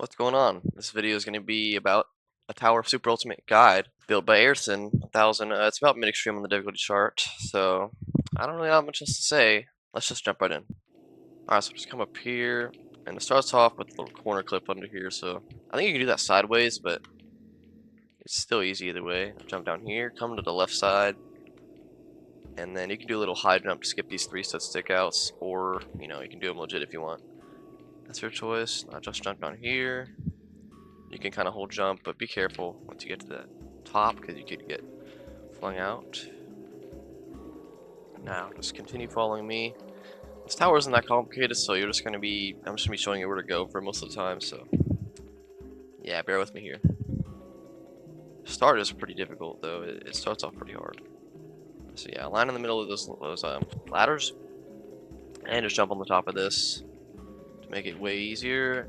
What's going on? This video is going to be about a Tower of Super Ultimate guide built by airthin 1000. It's about mid-extreme on the difficulty chart, so I don't really have much else to say. Let's just jump right in. Alright, so just come up here, and it starts off with a little corner clip under here, so I think you can do that sideways, but it's still easy either way. Jump down here, come to the left side, and then you can do a little high jump to skip these 3-set stickouts, or, you can do them legit if you want. That's your choice. Now just jump down here. You can kind of hold jump, but be careful once you get to the top because you could get flung out. Now, just continue following me. This tower isn't that complicated, so I'm just gonna be showing you where to go for most of the time, so yeah, bear with me here. Start is pretty difficult though, it starts off pretty hard. So yeah, line in the middle of those ladders, and just jump on the top of this to make it way easier.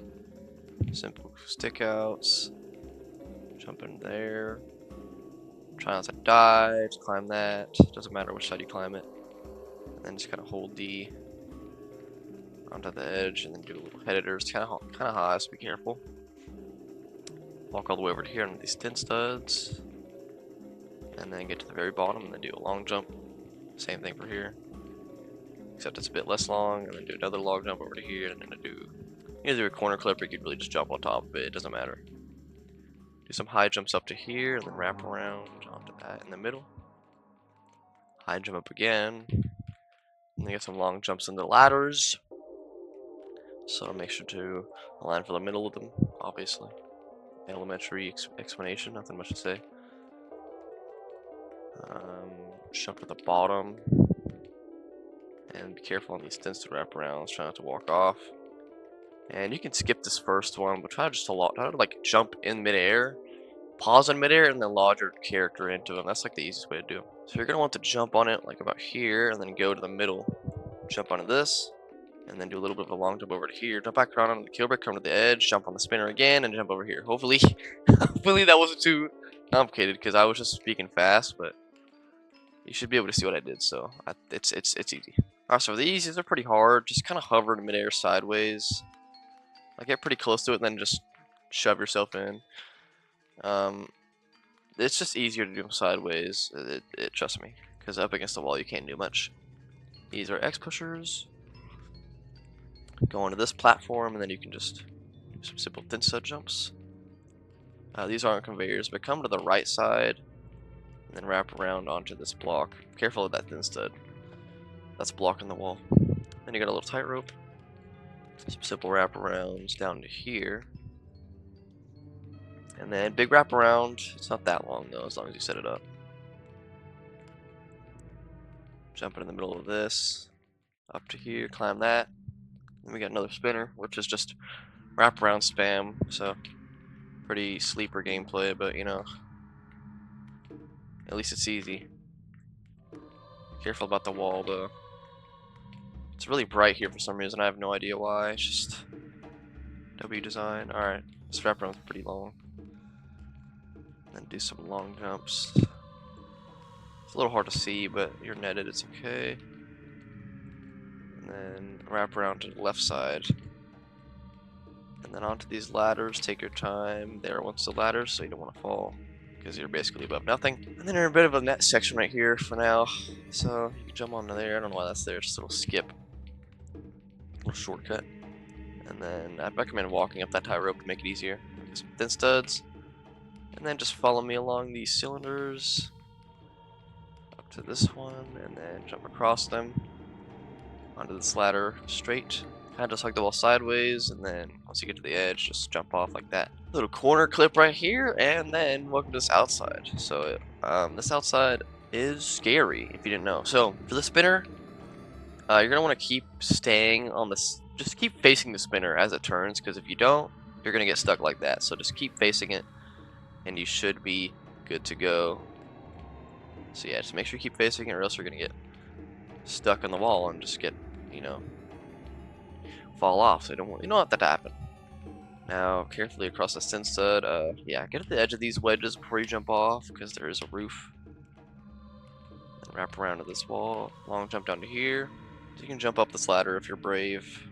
Simple stick outs. Jump in there. Try not to die. Just climb that. Doesn't matter which side you climb it. And then just kind of hold D onto the edge, and then do a little head hitters. Kind of high, so be careful. Walk all the way over to here into these tin studs, and then get to the very bottom, and then do a long jump. Same thing for here, except it's a bit less long. And then do another long jump over to here, and then do either a corner clip or you could really just jump on top of it. It doesn't matter. Do some high jumps up to here, and then wrap around onto that in the middle. High jump up again, and then get some long jumps into the ladders. So make sure to align for the middle of them, obviously. Elementary explanation, nothing much to say. Jump to the bottom, and be careful on these stints to wrap around. Try not to walk off. And you can skip this first one, but try to like jump in midair, pause in midair, and then lodge your character into them. That's like the easiest way to do it. So you're gonna want to jump on it like about here, and then go to the middle. Jump onto this, and then do a little bit of a long jump over to here. Jump back around on the kill brick, come to the edge, jump on the spinner again, and jump over here. Hopefully, hopefully that wasn't too complicated because I was just speaking fast, but you should be able to see what I did. So it's easy. Alright, so these are pretty hard. Just kind of hover in midair sideways. Like get pretty close to it, and then just shove yourself in. It's just easier to do them sideways. Trust me, because up against the wall you can't do much. These are X pushers. Go onto this platform, and then you can just do some simple thin stud jumps. These aren't conveyors, but come to the right side, and then wrap around onto this block. Careful of that thin stud. That's blocking the wall. Then you got a little tightrope. Some simple wraparounds down to here. And then big wraparound. It's not that long though, as long as you set it up. Jump in the middle of this. Up to here, climb that. Then we got another spinner, which is just wraparound spam. So pretty sleeper gameplay, but at least it's easy. Careful about the wall though. It's really bright here for some reason. I have no idea why. It's just W design. Alright, this wraparound's pretty long. Then do some long jumps. It's a little hard to see, but you're netted, it's okay. And then wrap around to the left side. And then onto these ladders, take your time. There once the ladders, so you don't want to fall, because you're basically above nothing. And then you're in a bit of a net section right here for now. So you can jump onto there. I don't know why that's there, just a little skip. A little shortcut. And then I'd recommend walking up that tie rope to make it easier. Get some thin studs. And then just follow me along these cylinders. Up to this one, and then jump across them. Onto this ladder straight. Kind of just hug the wall sideways, and then once you get to the edge, just jump off like that. Little corner clip right here, and then welcome to this outside. So this outside is scary if you didn't know. So for the spinner, you're gonna want to keep staying on this. Just keep facing the spinner as it turns, because if you don't, you're gonna get stuck like that. So just keep facing it, and you should be good to go. So yeah, just make sure you keep facing it, or else you're gonna get stuck on the wall and just get, fall off. So you don't want that to happen. Now, carefully across the thin stud. Yeah, get at the edge of these wedges before you jump off, because there is a roof. And wrap around to this wall. Long jump down to here. So you can jump up this ladder if you're brave.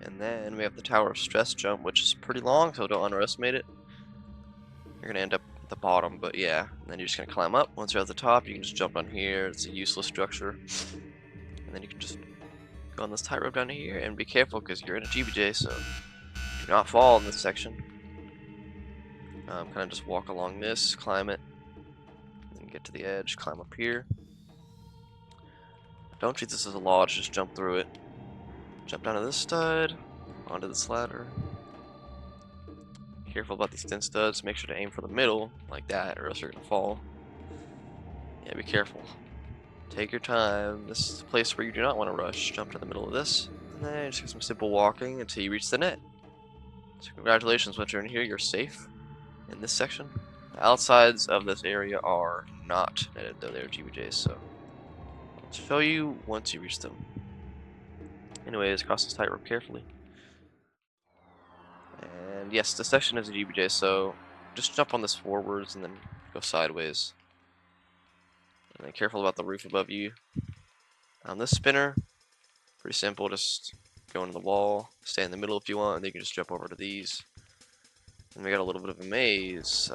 And then we have the Tower of Stress jump, which is pretty long, so don't underestimate it. You're gonna end up at the bottom, but yeah. And then you're just gonna climb up. Once you're at the top, you can just jump on here. It's a useless structure. And then you can just go on this tightrope down here, and be careful because you're in a GBJ, so do not fall in this section. Kind of just walk along this, climb it, and get to the edge, climb up here. Don't treat this as a lodge, just jump through it. Jump down to this stud, onto this ladder. Careful about these thin studs, make sure to aim for the middle, like that, or else you're gonna fall. Yeah, be careful. Take your time, this is a place where you do not want to rush. Jump to the middle of this, and then just get some simple walking until you reach the net. So congratulations, once you're in here, you're safe in this section. The outsides of this area are not netted, though they're GBJs, so I'll show you once you reach them. Anyways, cross this tightrope carefully. And yes, this section is a GBJ, so just jump on this forwards and then go sideways. And then careful about the roof above you. On this spinner, pretty simple, just go into the wall, stay in the middle if you want, and then you can just jump over to these. And we got a little bit of a maze.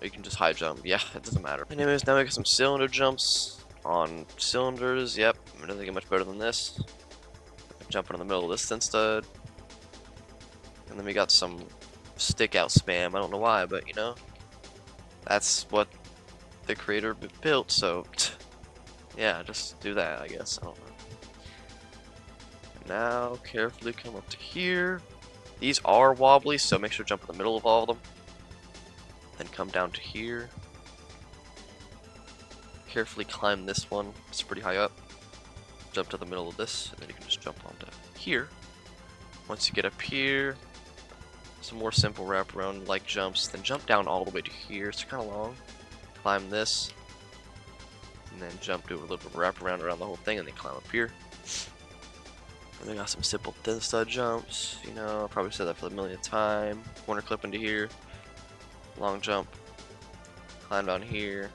You can just high jump. Yeah, it doesn't matter. Anyways, now we got some cylinder jumps on cylinders. Yep, it doesn't get much better than this. Jumping in the middle of this thin stud. And then we got some stick out spam. I don't know why, but you know, that's what the creator built, so yeah, just do that, I guess. I don't know. Now, carefully come up to here. These are wobbly, so make sure to jump in the middle of all of them. Then come down to here. Carefully climb this one. It's pretty high up. Jump to the middle of this, and then you can just jump onto here. Once you get up here, some more simple wraparound like jumps. Then jump down all the way to here. It's kind of long. Climb this, and then jump, do a little bit of wraparound around the whole thing, and then climb up here. And then got some simple thin stud jumps. You know, I probably said that for the millionth time. Corner clip into here. Long jump, climb down here,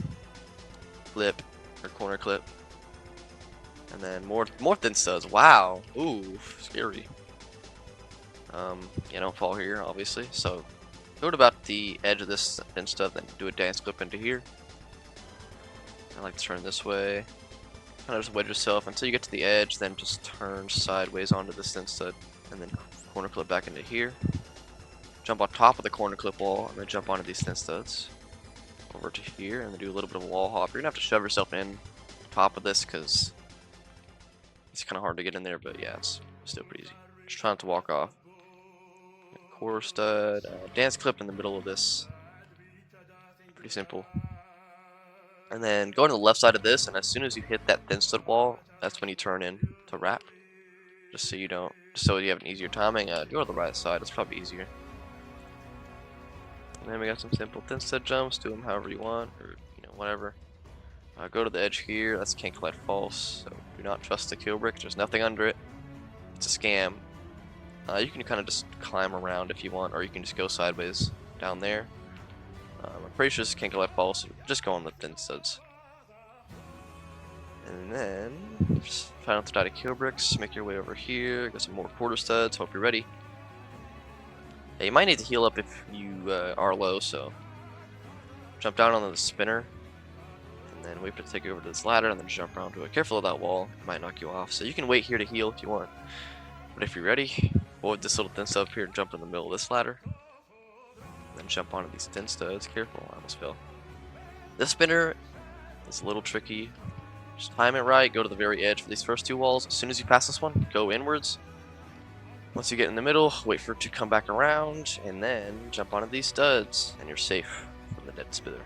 flip, or corner clip, and then more thin studs. Wow, ooh, scary. You don't fall here, obviously. So go to about the edge of this thin stud, then do a dance clip into here. I like to turn this way. Kind of just wedge yourself until you get to the edge, then just turn sideways onto this thin stud, and then corner clip back into here. Jump on top of the corner clip wall, and then jump onto these thin studs. Over to here, and then do a little bit of a wall hop. You're gonna have to shove yourself in top of this, because it's kind of hard to get in there, but yeah, it's still pretty easy. Just trying to walk off. Core stud, dance clip in the middle of this. Pretty simple. And then go to the left side of this, and as soon as you hit that thin stud wall, that's when you turn in to wrap. Just so you don't, so you have an easier timing. Go to the right side, it's probably easier. And then we got some simple thin stud jumps, do them however you want, or you know, whatever. Go to the edge here, that's can't collect false, so do not trust the kill brick, there's nothing under it. It's a scam. You can kind of just climb around if you want, or you can just go sideways down there. I'm pretty sure this can't collect false, so just go on the thin studs. And then, just try not to die to kill bricks, make your way over here, get some more quarter studs, hope you're ready. Yeah, you might need to heal up if you are low, so jump down on the spinner, and then wait for it to take you over to this ladder, and then jump around to it. Careful of that wall, it might knock you off, so you can wait here to heal if you want. But if you're ready, avoid this little thin stud up here and jump in the middle of this ladder. And then jump onto these thin studs. Careful, I almost fell. This spinner is a little tricky. Just time it right, go to the very edge for these first two walls. As soon as you pass this one, go inwards. Once you get in the middle, wait for it to come back around, and then jump onto these studs, and you're safe from the dead spinner.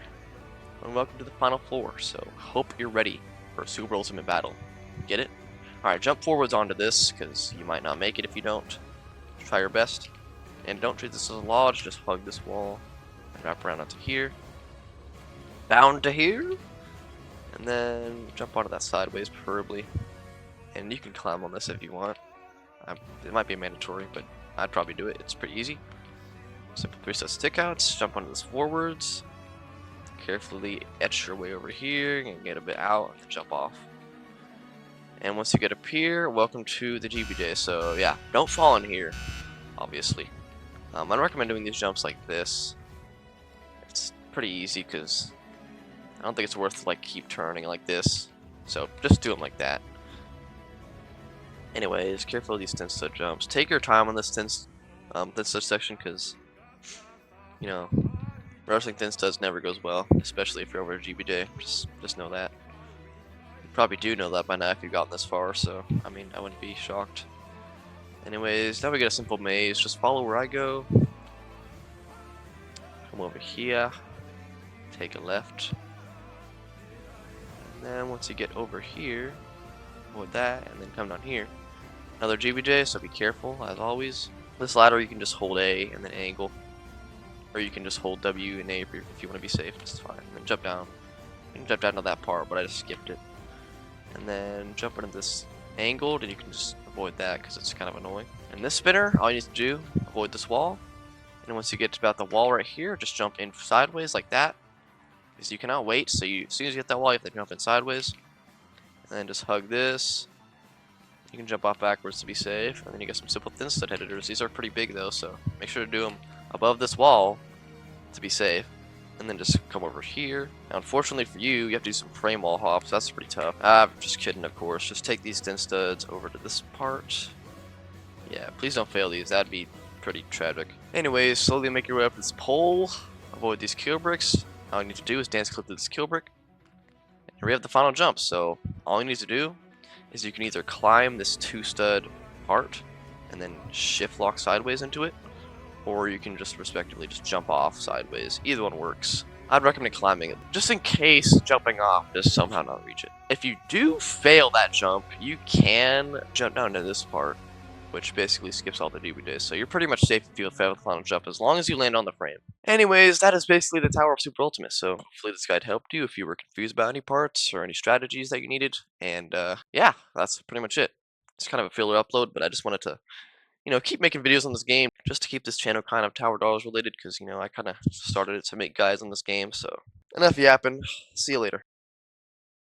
And welcome to the final floor, so hope you're ready for a Super Ultimate Battle. Get it? Alright, jump forwards onto this, because you might not make it if you don't. Try your best. And don't treat this as a lodge, just hug this wall, and wrap around onto here. Down to here, and then jump onto that sideways, preferably. And you can climb on this if you want. It might be mandatory, but I'd probably do it. It's pretty easy. Simple 3-set stickouts. Jump onto this forwards. Carefully etch your way over here and get a bit out and jump off. And once you get up here, welcome to the GBJ. So yeah, don't fall in here, obviously. I don't recommend doing these jumps like this. It's pretty easy because I don't think it's worth like keep turning like this. So just do them like that. Anyways, careful of these thin stud jumps. Take your time on this thin stud section because, you know, rushing thin studs never goes well, especially if you're over a GBJ. Just know that. You probably do know that by now if you've gotten this far, so I mean, I wouldn't be shocked. Anyways, now we get a simple maze. Just follow where I go. Come over here. Take a left. And then once you get over here, avoid that, and then come down here. Another GBJ, so be careful, as always. This ladder you can just hold A and then angle. Or you can just hold W and A if you want to be safe, that's fine. And then jump down. You can jump down to that part, but I just skipped it. And then jump into this angled, and you can just avoid that because it's kind of annoying. And this spinner, all you need to do, avoid this wall. And once you get to about the wall right here, just jump in sideways like that. Because you cannot wait, so as soon as you hit that wall, you have to jump in sideways. And then just hug this. You can jump off backwards to be safe, and then you get some simple thin stud editors. These are pretty big though, so make sure to do them above this wall to be safe. And then just come over here. Now, unfortunately for you, you have to do some frame wall hops. That's pretty tough. I'm just kidding, of course. Just take these thin studs over to this part. Yeah, please don't fail these. That'd be pretty tragic. Anyways, slowly make your way up this pole. Avoid these kill bricks. All you need to do is dance clip through this kill brick. And here we have the final jump. So all you need to do is you can either climb this 2-stud part and then shift lock sideways into it, or you can just respectively just jump off sideways. Either one works. I'd recommend climbing it, just in case jumping off does somehow not reach it. If you do fail that jump, you can jump down to this part, which basically skips all the GBJs, so you're pretty much safe if you fail the final jump as long as you land on the frame. Anyways, that is basically the Tower of Super Ultimate, so hopefully this guide helped you if you were confused about any parts or any strategies that you needed, and yeah, that's pretty much it. It's kind of a filler upload, but I just wanted to, keep making videos on this game just to keep this channel kind of Tower Dolls related, because, I kind of started it to make guides on this game, so enough yapping. See you later.